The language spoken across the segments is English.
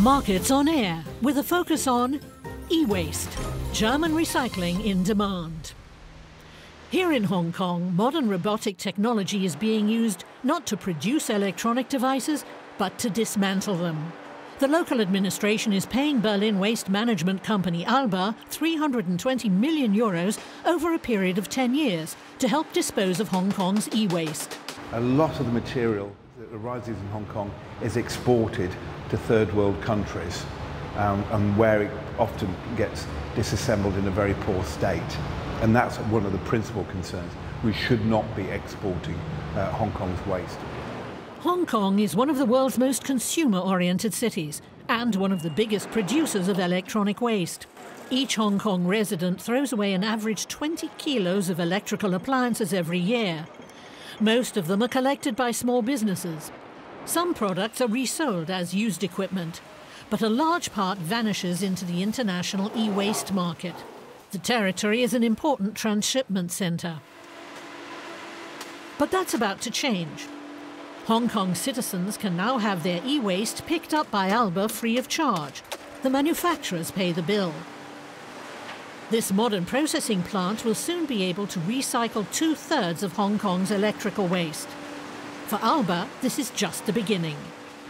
Markets on Air, with a focus on e-waste, German recycling in demand. Here in Hong Kong, modern robotic technology is being used not to produce electronic devices, but to dismantle them. The local administration is paying Berlin waste management company Alba €320 million over a period of 10 years to help dispose of Hong Kong's e-waste. A lot of the material that arises in Hong Kong is exported to third world countries, and where it often gets disassembled in a very poor state. And that's one of the principal concerns. We should not be exporting Hong Kong's waste. Hong Kong is one of the world's most consumer-oriented cities and one of the biggest producers of electronic waste. Each Hong Kong resident throws away an average 20 kilos of electrical appliances every year. Most of them are collected by small businesses. Some products are resold as used equipment, but a large part vanishes into the international e-waste market. The territory is an important transshipment centre. But that's about to change. Hong Kong citizens can now have their e-waste picked up by Alba free of charge. The manufacturers pay the bill. This modern processing plant will soon be able to recycle 2/3 of Hong Kong's electrical waste. For Alba, this is just the beginning.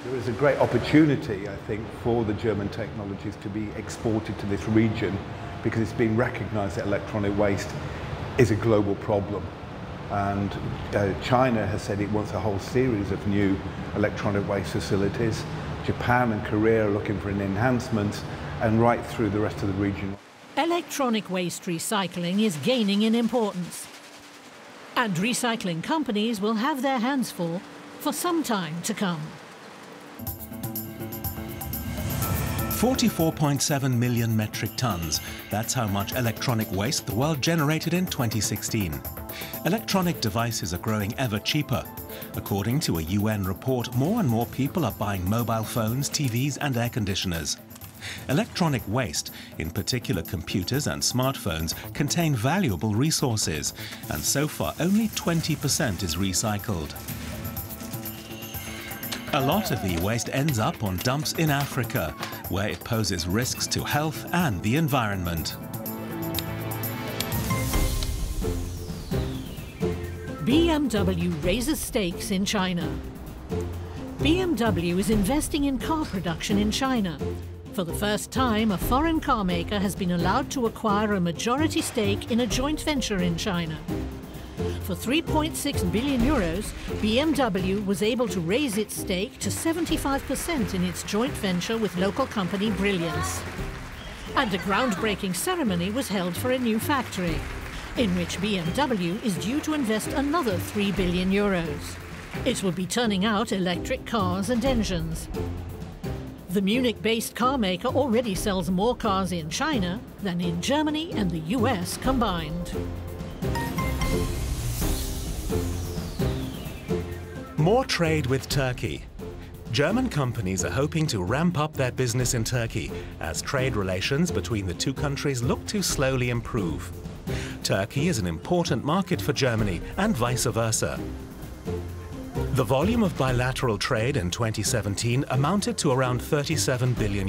There is a great opportunity, I think, for the German technologies to be exported to this region, because it's been recognised that electronic waste is a global problem. And China has said it wants a whole series of new electronic waste facilities. Japan and Korea are looking for an enhancement, and right through the rest of the region. Electronic waste recycling is gaining in importance. And recycling companies will have their hands full for some time to come. 44.7 million metric tons. That's how much electronic waste the world generated in 2016. Electronic devices are growing ever cheaper. According to a UN report, more and more people are buying mobile phones, TVs and air conditioners. Electronic waste, in particular computers and smartphones, contain valuable resources, and so far only 20% is recycled. A lot of e-waste ends up on dumps in Africa, where it poses risks to health and the environment. BMW raises stakes in China. BMW is investing in car production in China. For the first time, a foreign car maker has been allowed to acquire a majority stake in a joint venture in China. For €3.6 billion, BMW was able to raise its stake to 75% in its joint venture with local company Brilliance. And a groundbreaking ceremony was held for a new factory, in which BMW is due to invest another €3 billion. It will be turning out electric cars and engines. The Munich-based car maker already sells more cars in China than in Germany and the US combined. More trade with Turkey. German companies are hoping to ramp up their business in Turkey as trade relations between the two countries look to slowly improve. Turkey is an important market for Germany and vice versa. The volume of bilateral trade in 2017 amounted to around €37 billion.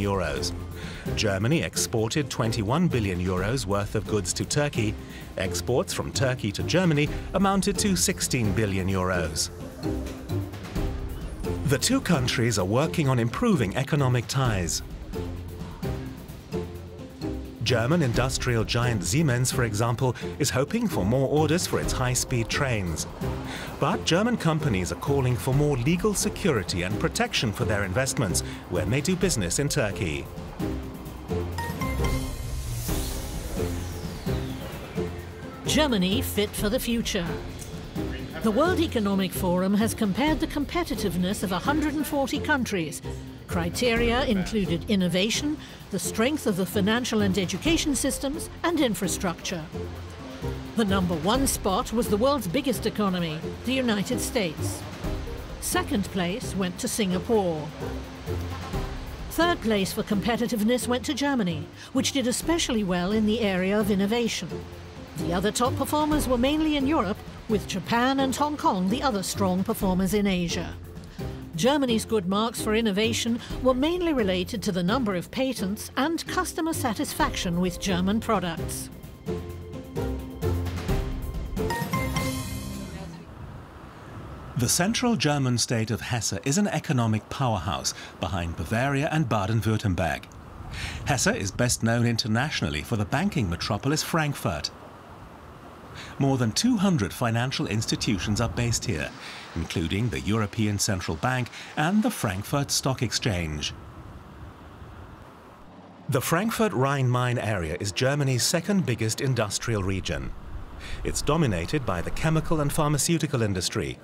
Germany exported €21 billion worth of goods to Turkey. Exports from Turkey to Germany amounted to €16 billion. The two countries are working on improving economic ties. German industrial giant Siemens, for example, is hoping for more orders for its high-speed trains. But German companies are calling for more legal security and protection for their investments when they do business in Turkey. Germany fit for the future. The World Economic Forum has compared the competitiveness of 140 countries. Criteria included innovation, the strength of the financial and education systems, and infrastructure. The #1 spot was the world's biggest economy, the United States. Second place went to Singapore. Third place for competitiveness went to Germany, which did especially well in the area of innovation. The other top performers were mainly in Europe, with Japan and Hong Kong the other strong performers in Asia. Germany's good marks for innovation were mainly related to the number of patents and customer satisfaction with German products. The central German state of Hesse is an economic powerhouse behind Bavaria and Baden-Württemberg. Hesse is best known internationally for the banking metropolis Frankfurt. More than 200 financial institutions are based here, including the European Central Bank and the Frankfurt Stock Exchange. The Frankfurt Rhine-Main area is Germany's second biggest industrial region. It's dominated by the chemical and pharmaceutical industry.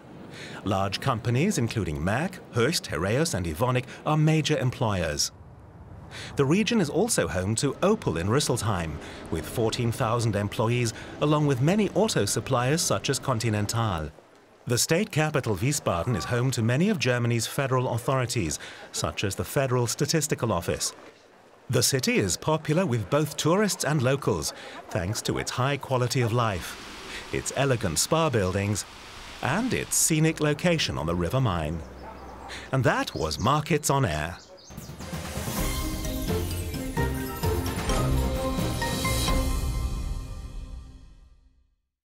Large companies, including Merck, Hoechst, Heraeus and Evonik, are major employers. The region is also home to Opel in Rüsselsheim, with 14,000 employees, along with many auto suppliers such as Continental. The state capital Wiesbaden is home to many of Germany's federal authorities, such as the Federal Statistical Office. The city is popular with both tourists and locals, thanks to its high quality of life, its elegant spa buildings, and its scenic location on the River Main. And that was Markets on Air.